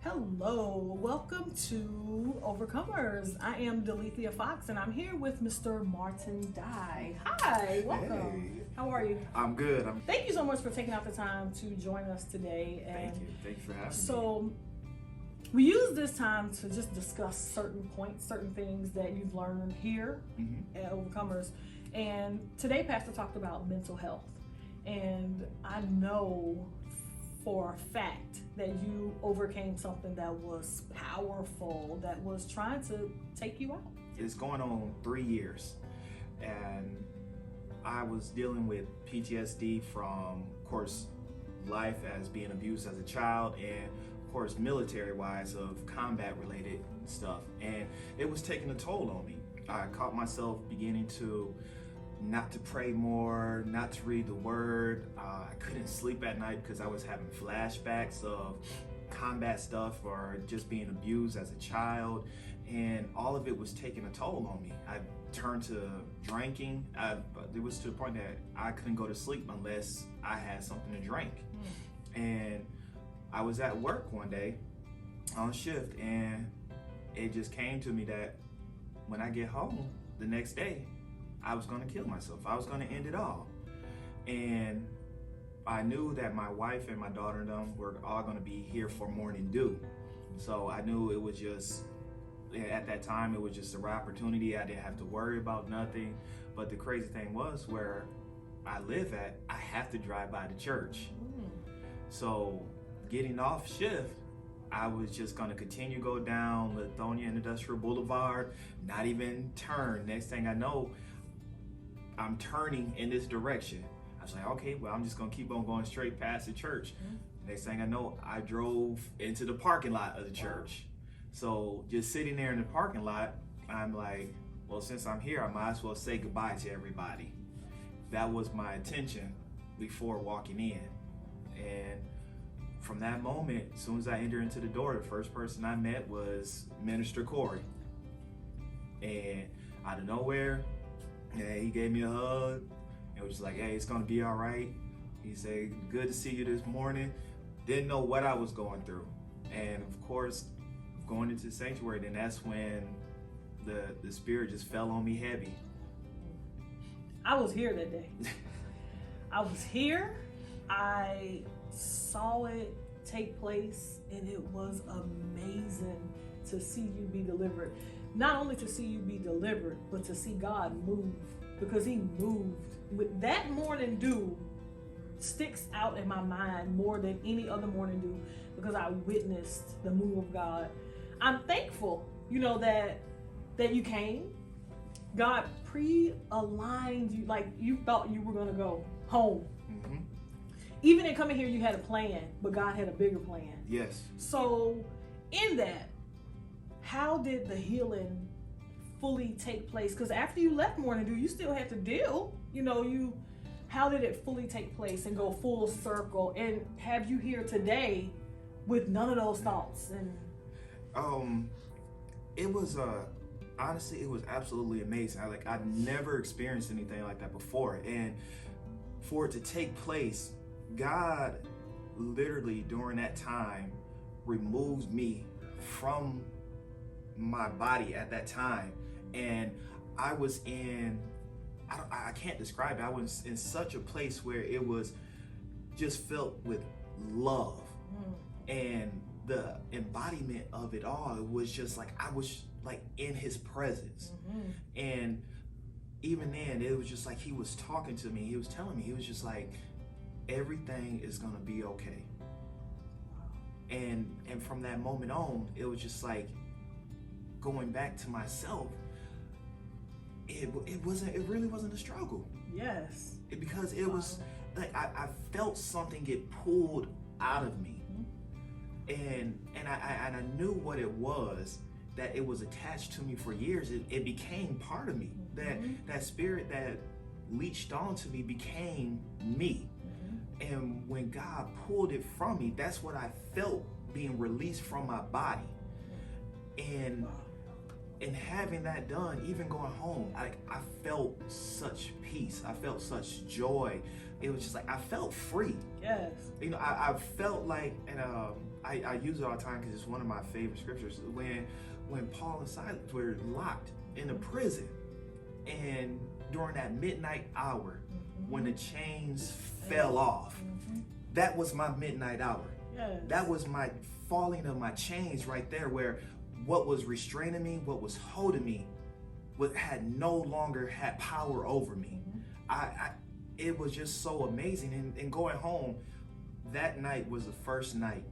Hello, welcome to Overcomers. I am Delethea Fox and I'm here with Mr. Martin Dye. Hi, welcome. Hey. How are you? I'm good. Thank you so much for taking out the time to join us today. Thank you. Thank you for having me. So, we use this time to just discuss certain points, certain things that you've learned here at Overcomers. And today, Pastor talked about mental health. And I know for a fact that you overcame something that was powerful, that was trying to take you out. It's going on 3 years, and I was dealing with PTSD from, of course, life as being abused as a child, and of course, military-wise of combat-related stuff, and it was taking a toll on me. I caught myself beginning to not to pray more, not to read the word. I couldn't sleep at night because I was having flashbacks of combat stuff or just being abused as a child, and all of it was taking a toll on me. I turned to drinking. It was to the point that I couldn't go to sleep unless I had something to drink. And I was at work one day on shift, and it just came to me that when I get home the next day, I was going to kill myself. I was going to end it all. And I knew that my wife and my daughter and them were all going to be here for morning dew. So I knew it was just, at that time, it was just a rare opportunity. I didn't have to worry about nothing. But the crazy thing was, where I live at, I have to drive by the church. So getting off shift, I was just gonna continue to go down Lithonia and Industrial Boulevard, not even turn. Next thing I know, I'm turning in this direction. I was like, okay, well, I'm just gonna keep on going straight past the church. Next thing I know, I drove into the parking lot of the church. So just sitting there in the parking lot, I'm like, well, since I'm here, I might as well say goodbye to everybody. That was my intention before walking in. And from that moment, as soon as I entered into the door, the first person I met was Minister Corey. And out of nowhere, he gave me a hug and was just like, hey, it's gonna be all right. He said, good to see you this morning. Didn't know what I was going through. And of course, going into the sanctuary, then that's when the spirit just fell on me heavy. I was here that day. I was here. I saw it take place, and it was amazing to see you be delivered. Not only to see you be delivered, but to see God move, because he moved. With that morning dew sticks out in my mind more than any other morning dew, because I witnessed the move of God. I'm thankful, that you came. God pre-aligned you, like you thought you were gonna go home. Even in coming here, you had a plan, but God had a bigger plan. Yes. So in that, how did the healing fully take place? Because after you left Morning Dew, you still had to deal. How did it fully take place and go full circle and have you here today with none of those thoughts? And it was honestly, it was absolutely amazing. I'd never experienced anything like that before, and for it to take place, God literally during that time removed me from my body at that time, and I was I can't describe it. I was in such a place where it was just filled with love, and the embodiment of it all, it was just like I was like in his presence. And even then, it was just like he was talking to me. He was telling me, he was just like, everything is gonna be okay. And from that moment on, it was just like going back to myself. It really wasn't a struggle. yes. Because it was like I felt something get pulled out of me, and I knew what it was, that it was attached to me for years. It became part of me. That spirit that leached onto me became me. And when God pulled it from me, that's what I felt being released from my body. And having that done, even going home, I felt such peace. I felt such joy. It was just like I felt free. Yes. I felt like, and I use it all the time because it's one of my favorite scriptures. When Paul and Silas were locked in a prison, and during that midnight hour, when the chains fell off, that was my midnight hour. Yes. That was my falling of my chains right there, where what was restraining me, what was holding me, what had no longer had power over me. It was just so amazing. And going home, that night was the first night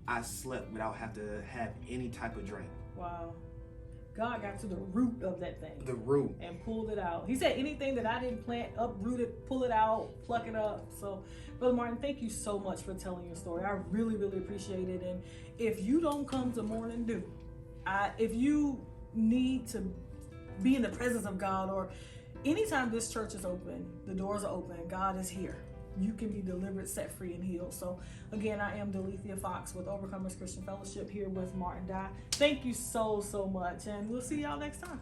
I slept without having to have any type of drink. Wow. God got to the root of that thing. The root. And pulled it out. He said anything that I didn't plant, uproot it, pull it out, pluck it up. So, Brother Martin, thank you so much for telling your story. I really, really appreciate it. And if you don't come to Morning Dew, if you need to be in the presence of God, or anytime this church is open, the doors are open, God is here. You can be delivered, set free, and healed. So again, I am Delethea Fox with Overcomers Christian Fellowship here with Martin Dye. Thank you so much, and we'll see y'all next time.